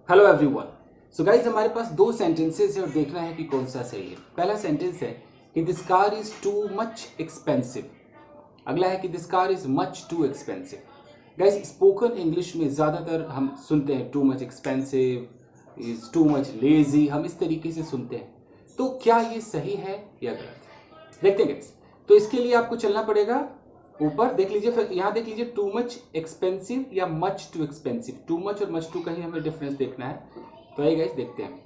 Hello everyone. So guys हमारे पास दो sentences है और देखना है कि कौन सा सही है। पहला सेंटेंस है कि this car is too much expensive. अगला है कि this car is much too expensive. Guys spoken English में ज़्यादातर हम सुनते हैं too much expensive, is too much lazy, हम इस तरीके से सुनते हैं। तो क्या ये सही है या गलत है, देखते हैं गाइज। तो इसके लिए आपको चलना पड़ेगा ऊपर, देख लीजिए, फिर यहाँ देख लीजिए टू मच एक्सपेंसिव या much too expensive. Too much और मच टू कहीं हमें डिफरेंस देखना है। तो आइए गाइस देखते हैं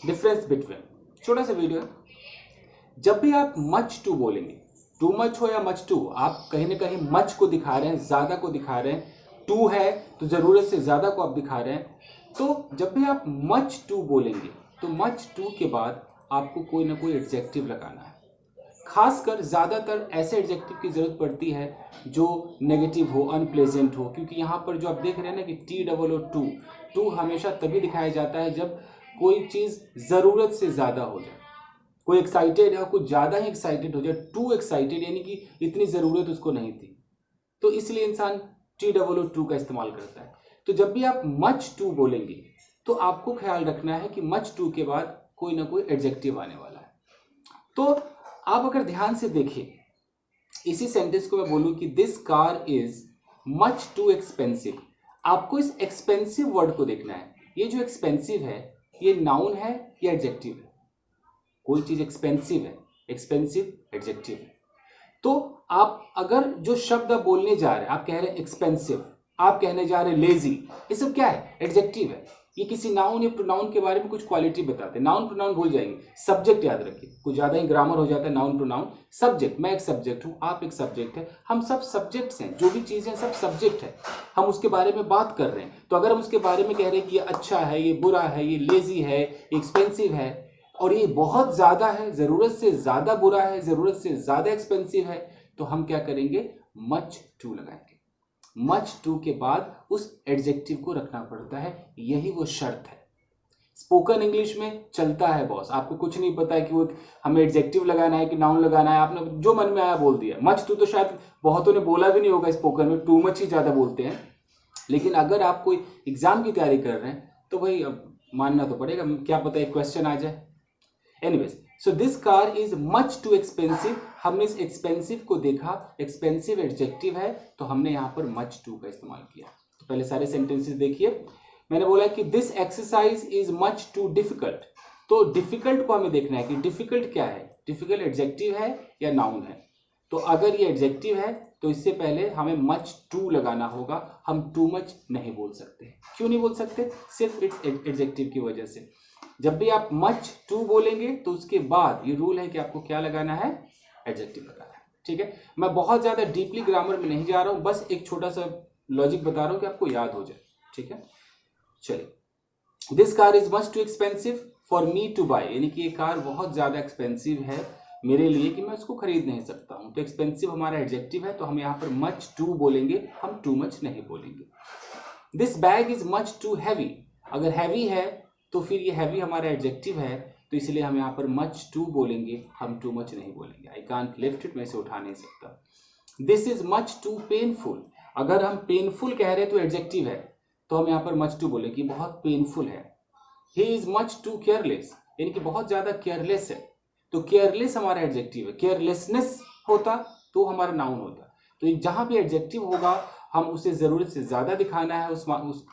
डिफरेंस बिटवीन। छोटा सा वीडियो है। जब भी आप मच टू बोलेंगे, टू मच हो या मच टू, आप कहीं ना कहीं मच को दिखा रहे हैं, ज्यादा को दिखा रहे हैं। टू है तो जरूरत से ज्यादा को आप दिखा रहे हैं। तो जब भी आप मच टू बोलेंगे तो मच टू के बाद आपको कोई ना कोई एडजेक्टिव लगाना है। खासकर ज़्यादातर ऐसे एडजेक्टिव की ज़रूरत पड़ती है जो नेगेटिव हो, अनप्लेजेंट हो, क्योंकि यहाँ पर जो आप देख रहे हैं ना कि TOO टू हमेशा तभी दिखाया जाता है जब कोई चीज़ ज़रूरत से ज़्यादा हो जाए। कोई एक्साइटेड है, कुछ ज़्यादा ही एक्साइटेड हो जाए, टू एक्साइटेड, यानी कि इतनी ज़रूरत उसको नहीं थी, तो इसलिए इंसान TOO का इस्तेमाल करता है। तो जब भी आप मच टू बोलेंगे तो आपको ख्याल रखना है कि मच टू के बाद कोई ना कोई एडजेक्टिव आने वाला है। तो आप अगर ध्यान से देखें, इसी सेंटेंस को मैं बोलूं कि this car is much too expensive, आपको इस एक्सपेंसिव वर्ड को देखना है। ये जो एक्सपेंसिव है ये नाउन है या एडजेक्टिव है? कोई चीज एक्सपेंसिव है, एक्सपेंसिव एडजेक्टिव है। तो आप अगर जो शब्द आप बोलने जा रहे हैं, आप कह रहे हैं एक्सपेंसिव, आप कहने जा रहे हैं लेजी, ये सब क्या है? एडजेक्टिव है। ये किसी नाउन या प्रोनाउन के बारे में कुछ क्वालिटी बताते हैं। नाउन प्रोनाउन भूल जाएंगे, सब्जेक्ट याद रखिए, कुछ ज्यादा ही ग्रामर हो जाता है नाउन प्रोनाउन। सब्जेक्ट, मैं एक सब्जेक्ट हूं, आप एक सब्जेक्ट है, हम सब सब्जेक्ट्स हैं। जो भी चीजें सब सब्जेक्ट है, हम उसके बारे में बात कर रहे हैं। तो अगर हम उसके बारे में कह रहे हैं कि ये अच्छा है, ये बुरा है, ये लेजी है, एक्सपेंसिव है, और ये बहुत ज्यादा है, जरूरत से ज्यादा बुरा है, जरूरत से ज्यादा एक्सपेंसिव है, तो हम क्या करेंगे? मच टू लगाएंगे। मच टू के बाद उस एडजेक्टिव को रखना पड़ता है, यही वो शर्त है। स्पोकन इंग्लिश में चलता है बॉस, आपको कुछ नहीं पता है कि वो हमें एडजेक्टिव लगाना है कि नाउन लगाना है, आपने जो मन में आया बोल दिया। मच टू तो शायद बहुतों ने बोला भी नहीं होगा स्पोकन में, टू मच ही ज्यादा बोलते हैं। लेकिन अगर आप कोई एग्जाम की तैयारी कर रहे हैं तो भाई अब मानना तो पड़ेगा, क्या पता एक क्वेश्चन आ जाए। Anyways, so this car is much too expensive. हमने इस एक्सपेंसिव को देखा, एक्सपेंसिव एडजेक्टिव है, तो हमने यहाँ पर मच टू का इस्तेमाल किया। तो पहले सारे सेंटेंसेस देखिए। मैंने बोला कि this exercise is much too difficult. तो डिफिकल्ट को हमें देखना है कि डिफिकल्ट क्या है, डिफिकल्ट एडजेक्टिव है या नाउन है। तो अगर ये एडजेक्टिव है तो इससे पहले हमें मच टू लगाना होगा, हम टू मच नहीं बोल सकते। क्यों नहीं बोल सकते? सिर्फ इट्स एडजेक्टिव की वजह से। जब भी आप मच टू बोलेंगे तो उसके बाद ये रूल है कि आपको क्या लगाना है? एडजेक्टिव लगाना है। ठीक है, मैं बहुत ज्यादा डीपली ग्रामर में नहीं जा रहा हूं, बस एक छोटा सा लॉजिक बता रहा हूं कि आपको याद हो जाए। ठीक है, चलिए। This car is much too expensive for me to buy, यानी कि ये कार बहुत ज्यादा एक्सपेंसिव है मेरे लिए कि मैं उसको खरीद नहीं सकता हूं। तो एक्सपेंसिव हमारा एडजेक्टिव है, तो हम यहाँ पर मच टू बोलेंगे, हम टू मच नहीं बोलेंगे। This bag is much too heavy, अगर हैवी है तो फिर ये हैवी हमारा एडजेक्टिव है, तो इसलिए हम यहाँ पर मच टू बोलेंगे, हम टू मच नहीं बोलेंगे। आई कांट लिफ्ट इट, मैं इसे उठा नहीं सकता। This is much too painful, अगर हम पेनफुल कह रहे हैं तो एडजेक्टिव है, तो हम यहाँ पर मच टू बोलेंगे, बहुत पेनफुल है। He is much too careless, यानी कि बहुत ज्यादा केयरलेस है, तो केयरलेस हमारा एडजेक्टिव है। केयरलेसनेस होता तो हमारा नाउन होता। तो जहां भी एडजेक्टिव होगा हम उसे जरूरत से ज्यादा दिखाना है, उस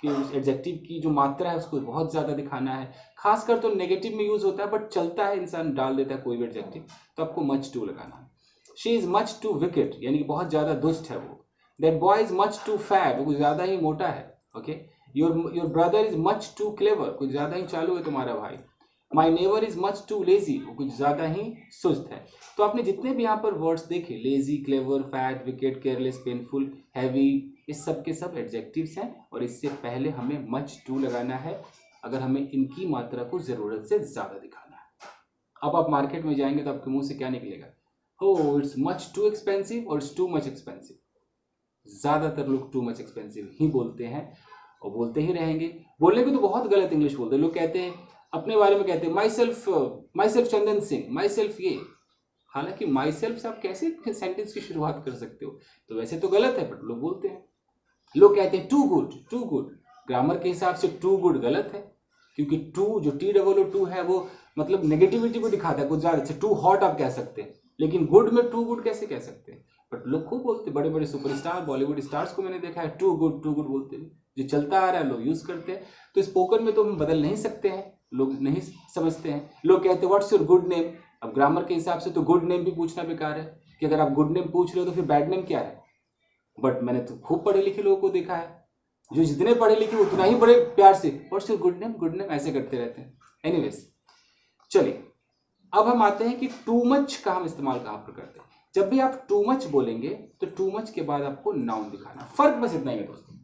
एडजेक्टिव की जो मात्रा है उसको बहुत ज्यादा दिखाना है। खासकर तो नेगेटिव में यूज होता है, बट चलता है, इंसान डाल देता है कोई भी एडजेक्टिव, तो आपको मच टू लगाना है। She is much too wicked, यानी कि बहुत ज्यादा दुष्ट है वो। That boy is much too fat, वो कुछ ज्यादा ही मोटा है। Okay, your brother is much too clever, कुछ ज्यादा ही चालू है तुम्हारा भाई। My neighbour is much too lazy, वो कुछ ज्यादा ही सुस्त है। तो आपने जितने भी यहाँ पर वर्ड्स देखे, lazy, clever, fat, wicket, careless, painful, heavy, इस सब के सब एडजेक्टिव्स हैं, और इससे पहले हमें मच टू लगाना है अगर हमें इनकी मात्रा को जरूरत से ज्यादा दिखाना है। अब आप मार्केट में जाएंगे तो आपके मुंह से क्या निकलेगा? हो, इट्स मच टू एक्सपेंसिव और इट्स टू मच एक्सपेंसिव। ज्यादातर लोग टू मच एक्सपेंसिव ही बोलते हैं और बोलते ही रहेंगे। बोलने को तो बहुत गलत इंग्लिश बोलते हैं लोग, कहते हैं अपने बारे में, कहते हैं my self Chandan Singh, my self ये। हालांकि माई सेल्फ से आप कैसे सेंटेंस की शुरुआत कर सकते हो? तो वैसे तो गलत है, बट लोग बोलते हैं। लोग कहते हैं too good, too good, grammar के हिसाब से टू गुड गलत है। क्योंकि टू जो TOO है वो मतलब नेगेटिविटी को दिखाता है कुछ ज़्यादा अच्छा। टू हॉट आप कह सकते हैं, लेकिन गुड में टू गुड कैसे कह सकते हैं? बट लोग खूब बोलते, बड़े बड़े सुपरस्टार बॉलीवुड स्टार्स को मैंने देखा है टू गुड बोलते हैं, जो चलता आ रहा है लोग यूज़ करते हैं। तो स्पोकन में तो हम बदल नहीं सकते हैं, लोग नहीं समझते हैं। लोग कहते हैं व्हाट्स योर गुड नेम। अब ग्रामर के हिसाब से तो गुड नेम भी पूछना बेकार है, कि अगर आप गुड नेम पूछ रहे हो तो फिर बैड नेम क्या है? बट मैंने तो खूब पढ़े लिखे लोगों को देखा है, जो जितने पढ़े लिखे उतना ही बड़े प्यार से व्हाट्स योर गुड नेम ऐसे करते रहते हैं। एनीवेज, चलिए अब हम आते हैं कि टू मच का हम इस्तेमाल कहाँ पर करते हैं। जब भी आप टू मच बोलेंगे तो टू मच के बाद आपको नाउन दिखाना। फर्क बस इतना ही है दोस्तों,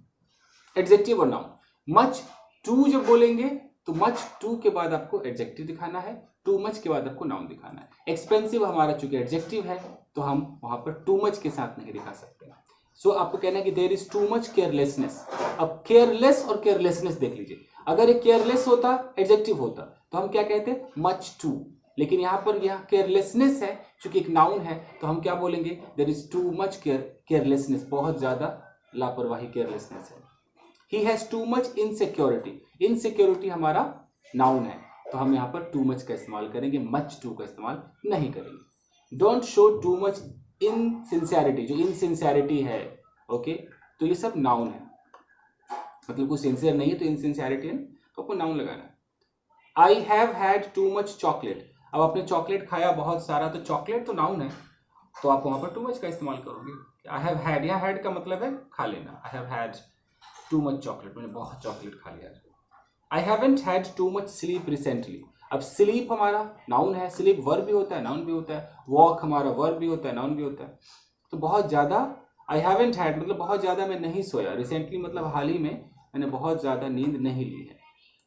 एडजेक्टिव और नाउन। मच टू जब बोलेंगे तो मच टू के बाद आपको एडजेक्टिव दिखाना है, टू मच के बाद आपको नाउन दिखाना है। एक्सपेंसिव हमारा चूंकि एडजेक्टिव है तो हम वहां पर टू मच के साथ नहीं दिखा सकते। सो आपको कहना है कि there is too much carelessness. अब केयरलेस और केयरलेसनेस देख लीजिए, अगर ये केयरलेस होता एडजेक्टिव होता तो हम क्या कहते हैं? Much too. लेकिन यहाँ पर यह केयरलेसनेस है, चूंकि एक नाउन है तो हम क्या बोलेंगे? There is too much carelessness, बहुत ज्यादा लापरवाही, केयरलेसनेस है। He has too much insecurity, insecurity हमारा नाउन है तो हम यहाँ पर टू मच का इस्तेमाल करेंगे, मच टू का इस्तेमाल नहीं करेंगे। Don't show too much insincerity, जो इनसिंसियरिटी है, ओके, तो ये सब नाउन है, मतलब कोई सिंसियर नहीं है तो इनसिंसियरिटी है तो आपको नाउन लगाना है। I have had too much chocolate, अब आपने चॉकलेट खाया बहुत सारा, तो चॉकलेट तो नाउन है तो आप वहां पर टू मच का इस्तेमाल करोगे। आई हैव हैड, यहाँ हैड का मतलब है खा लेना। I have had too much chocolate, मैंने बहुत चॉकलेट खा लिया। I haven't had too much sleep recently, अब स्लीप हमारा नाउन है, स्लीप वर्ब भी होता है नाउन भी होता है, वॉक हमारा वर्ब भी होता है नाउन भी होता है। तो बहुत ज़्यादा, आई हैवेंट हैड मतलब बहुत ज़्यादा मैं नहीं सोया, रिसेंटली मतलब हाल ही में मैंने बहुत ज़्यादा नींद नहीं ली है।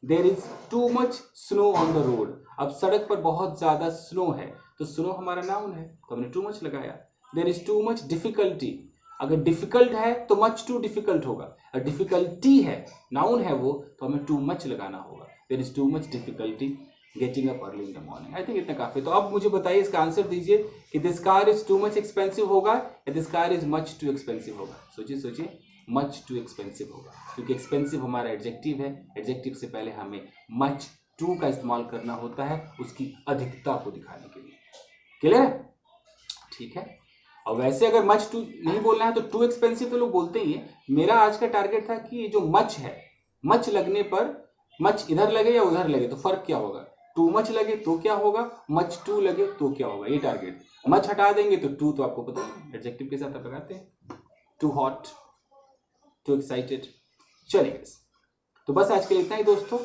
There is too much snow on the road, अब सड़क पर बहुत ज़्यादा स्नो है तो स्नो हमारा नाउन है तो हमने टू मच लगाया। There is too much difficulty, अगर डिफिकल्ट है तो मच टू डिफिकल्ट होगा, और डिफिकल्टी है नाउन है वो तो हमें टू मच लगाना होगा। There is too much difficulty getting up early in the morning. I think इतना काफी। तो अब मुझे बताइए, इसका आंसर दीजिए कि this car is too much expensive होगा या this car is much too expensive होगा। सोचिए सोचिए, मच टू एक्सपेंसिव होगा, क्योंकि एक्सपेंसिव हमारा एडजेक्टिव है, एडजेक्टिव से पहले हमें मच टू का इस्तेमाल करना होता है उसकी अधिकता को दिखाने के लिए। क्लियर है? ठीक है। और वैसे अगर मच टू नहीं बोलना है तो टू एक्सपेंसिव तो लोग बोलते ही हैं। मेरा आज का टारगेट था कि ये जो मच है, मच लगने पर मच इधर लगे या उधर लगे तो फर्क क्या होगा, टू मच लगे तो क्या होगा, मच टू लगे तो क्या होगा, ये टारगेट। मच हटा देंगे तो टू तो आपको पता है एडजेक्टिव के साथ आप लगाते हैं, टू हॉट, टू एक्साइटेड। चलिए, तो बस आज के लिए इतना ही दोस्तों।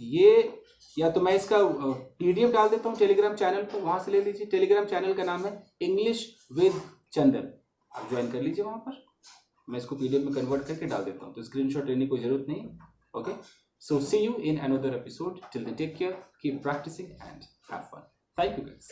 ये या तो मैं इसका PDF डाल देता हूँ टेलीग्राम चैनल पर, वहाँ से ले लीजिए। टेलीग्राम चैनल का नाम है इंग्लिश विद चंदन, आप ज्वाइन कर लीजिए वहाँ पर। मैं इसको PDF में कन्वर्ट करके डाल देता हूँ, तो स्क्रीनशॉट लेने की कोई जरूरत नहीं। Okay, so see you in another episode, till then take care, keep practising and have fun. Thank you guys.